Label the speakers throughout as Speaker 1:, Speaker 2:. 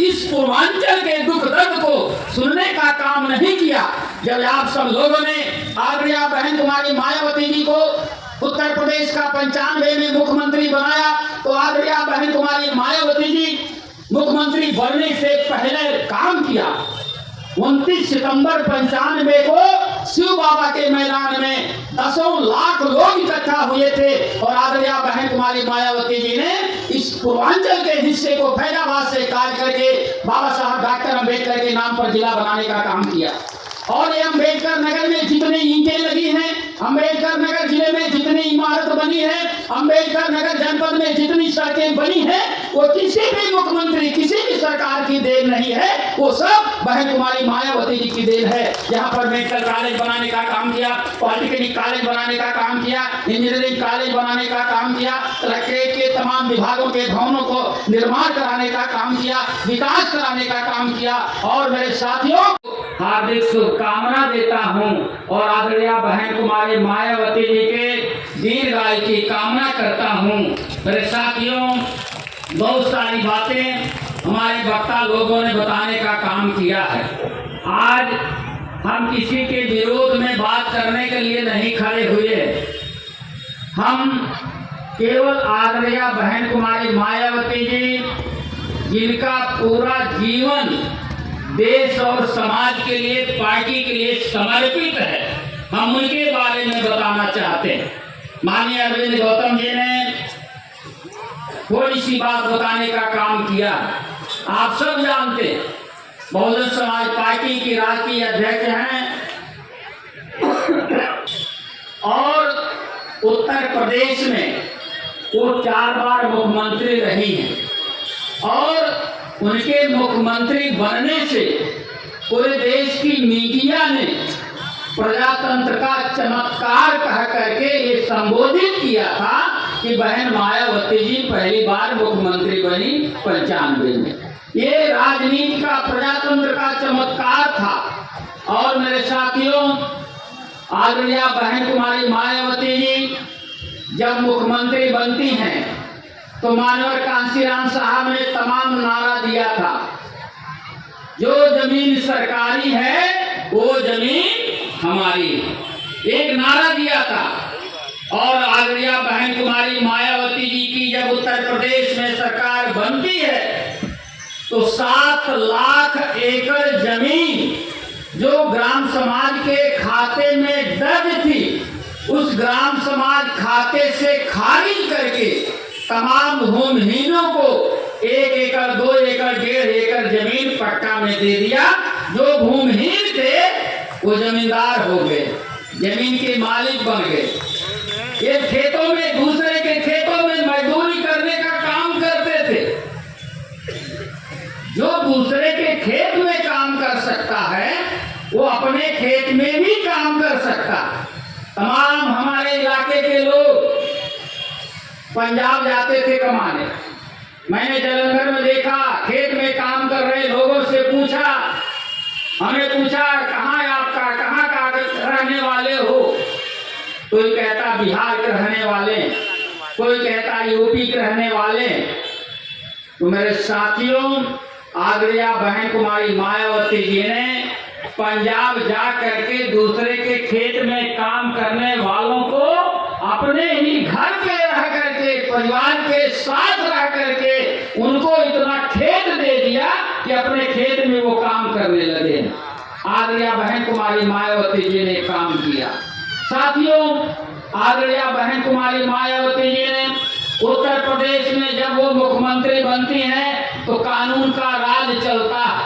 Speaker 1: इस पूर्वांचल के दुख दर्द को सुनने का काम नहीं किया। जब आप सब लोगों ने आदरणीय बहन कुमारी मायावती जी को उत्तर प्रदेश का 95 में मुख्यमंत्री बनाया, तो आदरणीय बहन कुमारी मायावती जी मुख्यमंत्री बनने से पहले काम किया। 29 सितंबर 95 को शिव बाबा के मैदान में 10 लाख लोग इकट्ठा हुए थे और आदरणीय बहन कुमारी मायावती जी ने इस पूर्वांचल के हिस्से को फैजाबाद से काट करके बाबा साहब डॉक्टर अंबेडकर के नाम पर जिला बनाने का काम किया। और ये अम्बेडकर नगर में जितनी ईंटें लगी हैं, अम्बेडकर नगर जिले में जितनी इमारत बनी है, अम्बेडकर नगर जनपद में जितनी सड़कें बनी हैं, वो किसी भी मुख्यमंत्री, किसी भी सरकार की देन नहीं है, वो सब बहन कुमारी मायावती जी की देन है। यहाँ पर मेडिकल कॉलेज बनाने का काम किया, पॉलिटेक्निक कॉलेज बनाने का काम किया, इंजीनियरिंग कॉलेज बनाने का काम किया, कलेक्ट्रेट के तमाम विभागों के भवनों को निर्माण कराने का काम किया, विकास कराने का काम किया। और मेरे साथियों, हार्दिक शुभकामना देता हूं और आदरणीय बहन कुमारी मायावती जी के दीर्घायु की कामना करता हूं। मेरे साथियों, बहुत सारी बातें हमारे वक्ता लोगों ने बताने का काम किया है। आज हम किसी के विरोध में बात करने के लिए नहीं खड़े हुए, हम केवल आदरणीय बहन कुमारी मायावती जी जिनका पूरा जीवन देश और समाज के लिए, पार्टी के लिए समर्पित है, हम उनके बारे में बताना चाहते हैं। माननीय अरविंद गौतम जी ने थोड़ी सी बात बताने का काम किया। आप सब जानते हैं, बहुजन समाज पार्टी की राष्ट्रीय अध्यक्ष हैं और उत्तर प्रदेश में वो 4 बार मुख्यमंत्री रही हैं और उनके मुख्यमंत्री बनने से पूरे देश की मीडिया ने प्रजातंत्र का चमत्कार कह करके ये संबोधित किया था कि बहन मायावती जी पहली बार मुख्यमंत्री बनी 95 में। ये राजनीति का, प्रजातंत्र का चमत्कार था। और मेरे साथियों, आदरणीय बहन कुमारी मायावती जी जब मुख्यमंत्री बनती हैं तो मानवर कांशीराम साहब ने तमाम नारा दिया था, जो जमीन सरकारी है वो जमीन हमारी, एक नारा दिया था। और आदरणीय बहन कुमारी मायावती जी की जब उत्तर प्रदेश में सरकार बनती है तो 7 लाख एकड़ जमीन जो ग्राम समाज के खाते में दर्ज थी, उस ग्राम समाज खाते से खारिज करके तमाम भूमिहीनों को 1 एकड़, 2 एकड़, 1.5 एकड़ जमीन पट्टा में दे दिया। जो भूमिहीन थे वो जमींदार हो गए, जमीन के मालिक बन गए। ये खेतों में, दूसरे के खेतों में मजदूरी करने का काम करते थे। जो दूसरे के खेत में काम कर सकता है वो अपने खेत में भी काम कर सकता। तमाम हमारे इलाके के लोग पंजाब जाते थे कमाने। मैंने जालंधर में देखा, खेत में काम कर रहे लोगों से पूछा, हमें पूछा कहाँ है आपका, कहाँ का रहने वाले हो? कोई कहता बिहार के रहने वाले, कोई कहता यूपी के रहने वाले। तो मेरे साथियों, आदरणीय बहन कुमारी मायावती जी ने पंजाब जा करके दूसरे के खेत में काम करने वालों को अपने ही घर पे रह करके, परिवार के साथ रह करके उनको इतना खेत दे दिया कि अपने खेत में वो काम करने लगे। आदरणीय बहन कुमारी मायावती जी ने काम किया। साथियों, आदरणीय बहन कुमारी मायावती जी ने उत्तर प्रदेश में जब वो मुख्यमंत्री बनती हैं तो कानून का राज चलता है।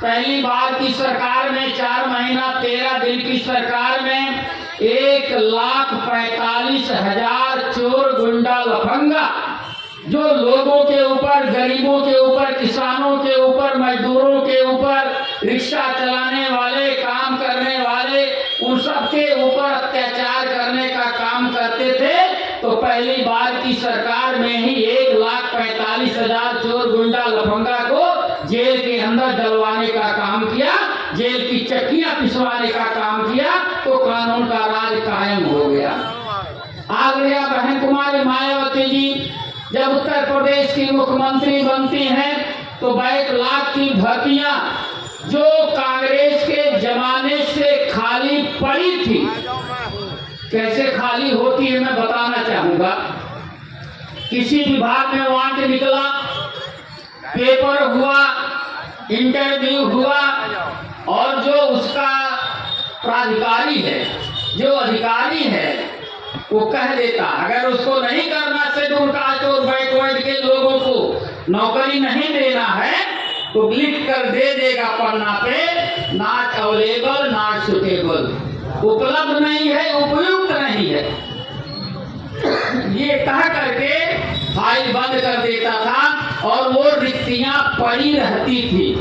Speaker 1: पहली बार की सरकार में 4 महीना 13 दिन की सरकार में 1,45,000 चोर, गुंडा, लफंगा जो लोगों के ऊपर, गरीबों के ऊपर, किसानों के ऊपर, मजदूरों के ऊपर, रिक्शा चलाने वाले, काम करने वाले, उन सबके ऊपर अत्याचार करने का काम करते थे। तो पहली बार की सरकार में ही 1,45,000 चोर, गुंडा, लफंगा को जेल के अंदर डलवाने का काम किया, जेल की चक्कियां पिसवाने का काम किया, तो कानून का राज कायम हो गया। आदरणीय बहन कुमारी मायावती जी जब उत्तर प्रदेश की मुख्यमंत्री बनती हैं तो बैकलॉग की भर्तियां जो कांग्रेस के जमाने से खाली पड़ी थी, कैसे खाली होती है मैं बताना चाहूंगा। किसी विभाग में वांट निकला, पेपर हुआ, इंटरव्यू हुआ, और जो उसका प्राधिकारी है, जो अधिकारी है, वो कह देता अगर उसको नहीं करना शेड्यूल कास्ट और बैकवर्ड के लोगों को नौकरी नहीं देना है तो लिख कर दे देगा पन्ना पे, नॉट अवेलेबल, नॉट सुटेबल, उपलब्ध नहीं है, उपयुक्त नहीं है, ये कह करके फाइल बंद कर देता था और वो रिक्तियां पड़ी रहती थी।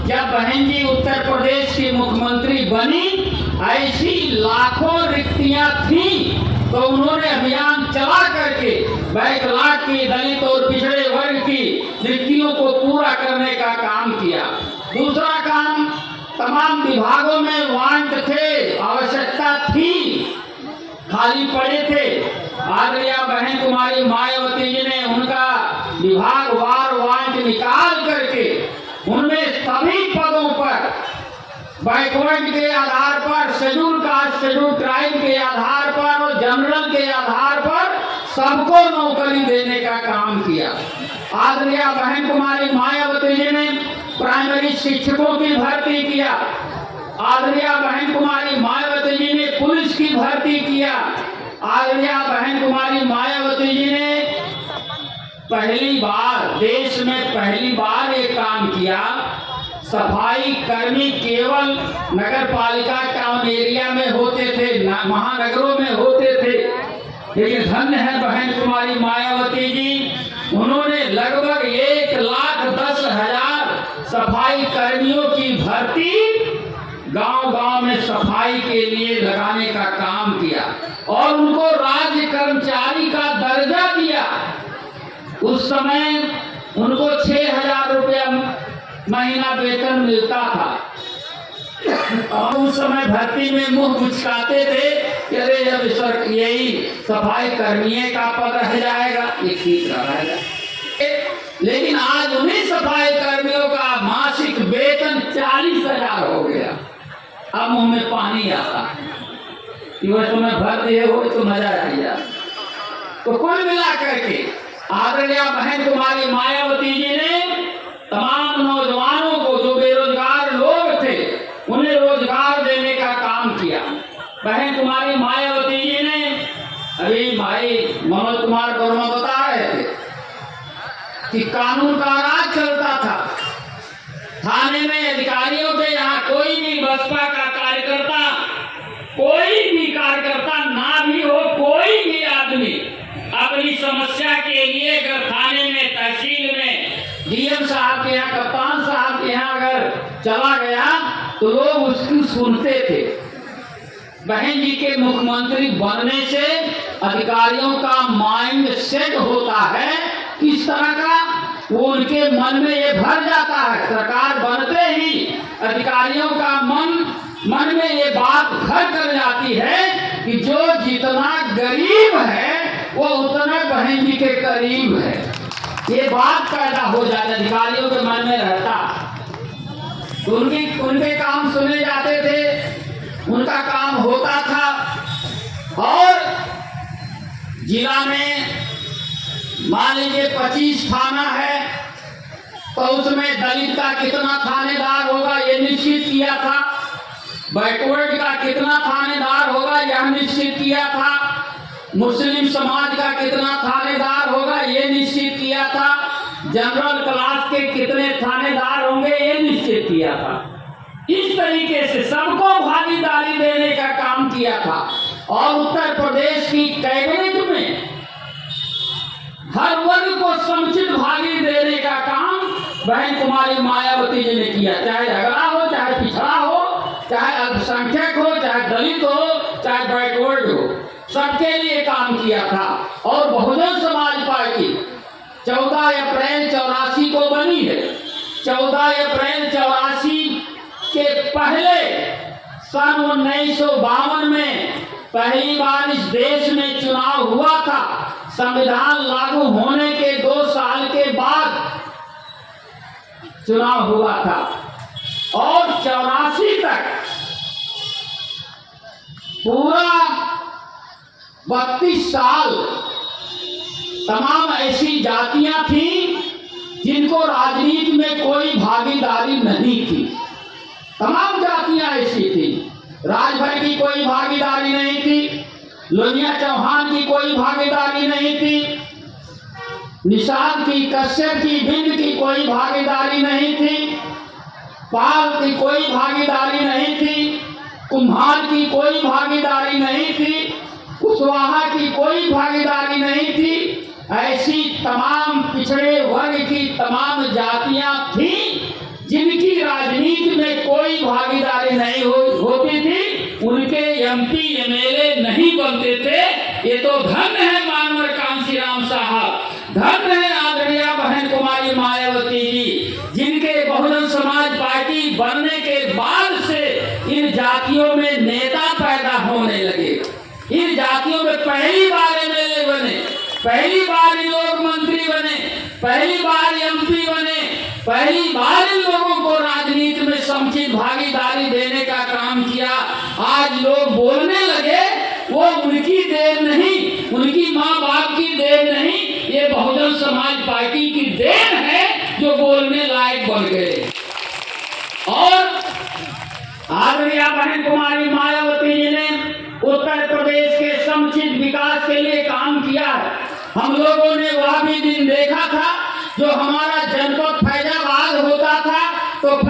Speaker 1: जब बहन जी उत्तर प्रदेश की मुख्यमंत्री बनी, ऐसी लाखों रिक्तियां थी तो उन्होंने अभियान चला करके बैकलॉग की, दलित और पिछड़े वर्ग की रिक्तियों को पूरा करने का काम किया। दूसरा काम, तमाम विभागों में वांट थे, आवश्यकता थी, खाली पड़े थे। आदरणीय बहन कुमारी मायावती जी ने उनका विभागवार वांट निकाल करके उनमें सभी पदों पर बैकवर्ड के आधार पर, शेड्यूल कास्ट, शेड्यूल ट्राइब के आधार पर और जनरल के आधार पर सबको नौकरी देने का काम किया। आदरणीय बहन कुमारी मायावती जी ने प्राइमरी शिक्षकों की भर्ती किया। आदरणीय बहन कुमारी मायावती जी ने पुलिस की भर्ती किया। आदरणीय बहन कुमारी मायावती जी ने पहली बार, देश में पहली बार ये काम किया, सफाई कर्मी केवल नगर पालिका टाउन एरिया में होते थे, महानगरों में होते थे, लेकिन धन्य है बहन कुमारी मायावती जी, उन्होंने लगभग 1,10,000 सफाई कर्मियों की भर्ती गांव-गांव में सफाई के लिए लगाने का काम किया और उनको राज्य कर्मचारी का दर्जा दिया। उस समय उनको 6,000 रुपया महीना वेतन मिलता था और उस समय भर्ती में मुंह मुचकाते थे कि अरे जब सर यही सफाई कर्मी का पद रह जाएगा, ये ठीक रहेगा। लेकिन आज उन्हीं सफाई कर्मियों का मासिक वेतन 40,000 हो गया। अब मुंह में पानी आता कि वो समय भर दिए हो तो मजा आ गया। तो कुल मिला करके आदरणीय बहन कुमारी मायावती जी ने तमाम नौजवानों को, जो बेरोजगार लोग थे, उन्हें रोजगार देने का काम किया। बहन कुमारी मायावती जी ने, अभी भाई मनोज कुमार वर्मा बता रहे थे कि कानून का राज चलता था। थाने में अधिकारियों के यहाँ कोई भी बसपा का कार्यकर्ता, कोई भी कार्यकर्ता ना भी हो, कोई भी आदमी अपनी समस्या के लिए अगर थाने में, तहसील में, डीएम साहब के यहाँ, कप्तान साहब के यहाँ अगर चला गया तो लोग उसकी सुनते थे। बहन जी के मुख्यमंत्री बनने से अधिकारियों का माइंड सेट होता है किस तरह का, वो उनके मन में ये भर जाता है। सरकार बनते ही अधिकारियों का मन में ये बात घर कर जाती है कि जो जितना गरीब है वो उतना बहन जी के करीब है। ये बात पैदा हो जाता, अधिकारियों के मन में रहता। तो उनके काम सुने जाते थे, उनका काम होता था। और जिला में मान लीजिए 25 थाना है तो उसमें दलित का कितना थानेदार होगा ये निश्चित किया था, बैकवर्ड का कितना थानेदार होगा यह निश्चित किया था, मुस्लिम समाज का कितना थानेदार होगा ये निश्चित किया था, जनरल क्लास के कितने थानेदार होंगे ये निश्चित किया था। इस तरीके से सबको भागीदारी देने का काम किया था। और उत्तर प्रदेश की कैबिनेट में हर वर्ग को समुचित भागी देने का काम बहन कुमारी मायावती जी ने किया। चाहे झगड़ा हो, चाहे पिछड़ा हो, चाहे अल्पसंख्यक हो, चाहे दलित हो, चाहे बैकवर्ड हो, सबके लिए काम किया था। और बहुजन समाज पार्टी 14 अप्रैल 84 को बनी है। 14 अप्रैल 84 के पहले सन 1952 में पहली बार इस देश में चुनाव हुआ था। संविधान लागू होने के 2 साल के बाद चुनाव हुआ था और 84 तक पूरा 32 साल तमाम ऐसी जातियां थीं जिनको राजनीति में कोई भागीदारी नहीं थी। तमाम जातियां ऐसी थी। राजभर की कोई भागीदारी नहीं थी, लोनिया चौहान की कोई भागीदारी नहीं थी, निषाद की, कश्यप की, बिंद की कोई भागीदारी नहीं थी, पाल की कोई भागीदारी नहीं थी, कुम्हार की कोई भागीदारी नहीं थी, कुशवाहा की कोई भागीदारी नहीं थी। ऐसी तमाम पिछड़े वर्ग की तमाम जातियां थीं जिनकी राजनीति में कोई भागीदारी नहीं होती थी, उनके एमपी एमएलए नहीं बनते थे। ये तो धन्य है मानवर कांशीराम साहब, धन्य है आदरणीय बहन कुमारी मायावती जी, जिनके बहुजन समाज पार्टी बनने के बाद से इन जातियों में नेता पैदा होने लगे। इन जातियों में पहली बार एमएलए बने, पहली बार लोग मंत्री बने, पहली बार एमपी बने, पहली बार इन लोगों को राजनीति में समुचित भागीदारी देने का काम किया। आज लोग बोलने लगे, वो उनकी देन नहीं, उनकी माँ बाप की देन नहीं, ये बहुजन समाज पार्टी की देन है जो बोलने लायक बन गए। और आदरणीय बहन कुमारी मायावती जी ने उत्तर प्रदेश के समुचित विकास के लिए काम किया है। हम लोगों ने वह भी दिन देखा था जो हमारा जनपद फैजाबाद होता था तो